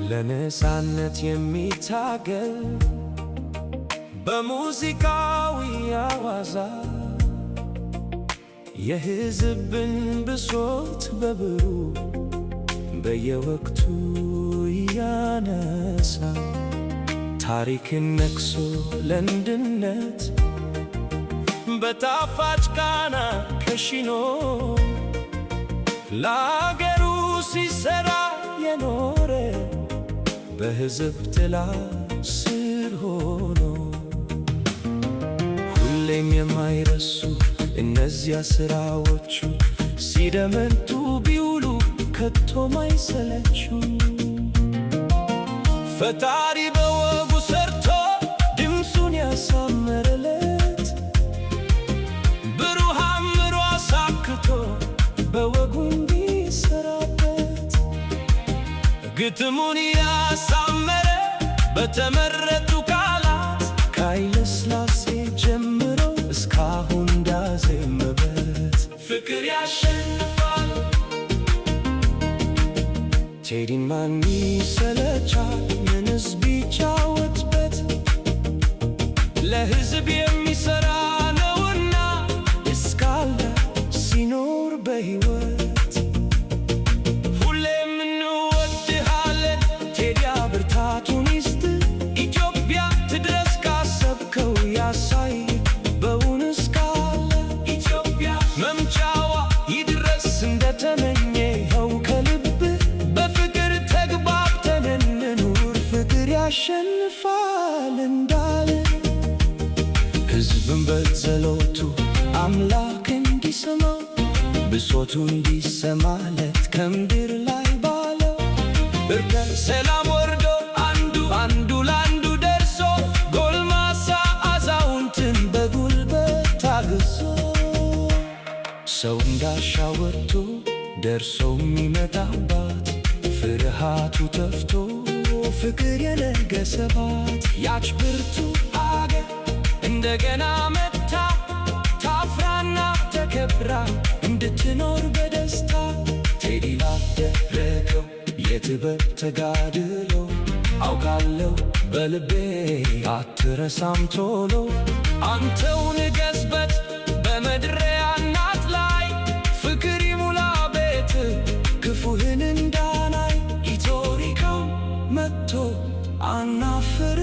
ለነፃነት የሚታገል በሙዚቃዊ አዋዛ የሕዝብን ብሶት በብሩህ በየወቅቱ ያነሳ ታሪክን ነክሶ ለአንድነት በጣፋጭ ቃና ከሽኖ ለአገሩ ሲሰራ የኖረ በሕዝብ ጥላ ስር ሆኖ ሁሌም የማይረሱ እነዚያ ሥራዎቹ ሲደመጡ ቢውሉ ከቶ ማይሰለቹ ፈጣሪ በወጉ ሰርቶ ድምፁን ያሳመረለት ብሩህ አእምሮ አሳክቶ በወጉ እንዲሰራበት ግጥሙን ያሳመረ በተመረጡ ቃላት ከኃይለ ሥላሴ ጀምሮ እስካሁን እንዳዜመበት ፍቅር ያሸንፋል ቴዲን ማን ይሰለቻል ምንስ ቢጫወትበት ለሕዝብ የሚሠራ ነውና እስካለ ሲኖር በሕይወት ሁሌም እንወድሃለን ቴዲ ብርታቱን ይስጥ ኢትዮጵያ ትድረስ ካሰብከው ያሳይ በውን እስካለ ኢትዮጵያ መምጫዋ ይድረስ እንደተመኘኸው ከልብህ በፍቅር ተግባብተን እንኑር ፍቅር ያሸንፋል እንዳለ ሕዝብን በጸሎቱ አምላክ እንዲሰማው ብሶቱ እንዲሰማለት ከምድር ላይ ባለው እርቀ ሰላም ወርዶ አንዱ ለአንዱ ደርሶ ጎልማሳ አዛውንትን በጉልበት ታግሶ ሰው እንዳሻው ወጥቶ ደርሶ የሚመጣባት ፍርሃቱ ተፍቶ ፍቅር የነገሰባት ያች ብርቱ አገር እንደገና መታ ታፍራና ተከብራ እንድትኖር በደስታ ቴዲ ላደረገው የጥበብ ተጋድሎ አውቃለሁ በልቤ አትረሳም ቶሎ አንተው ንገስበት በምድረ እናት ላይ ፍቅር ይሙላ ቤት ክፉህን እንዳናይ ኢቶሪካው መጥቶ አናፍር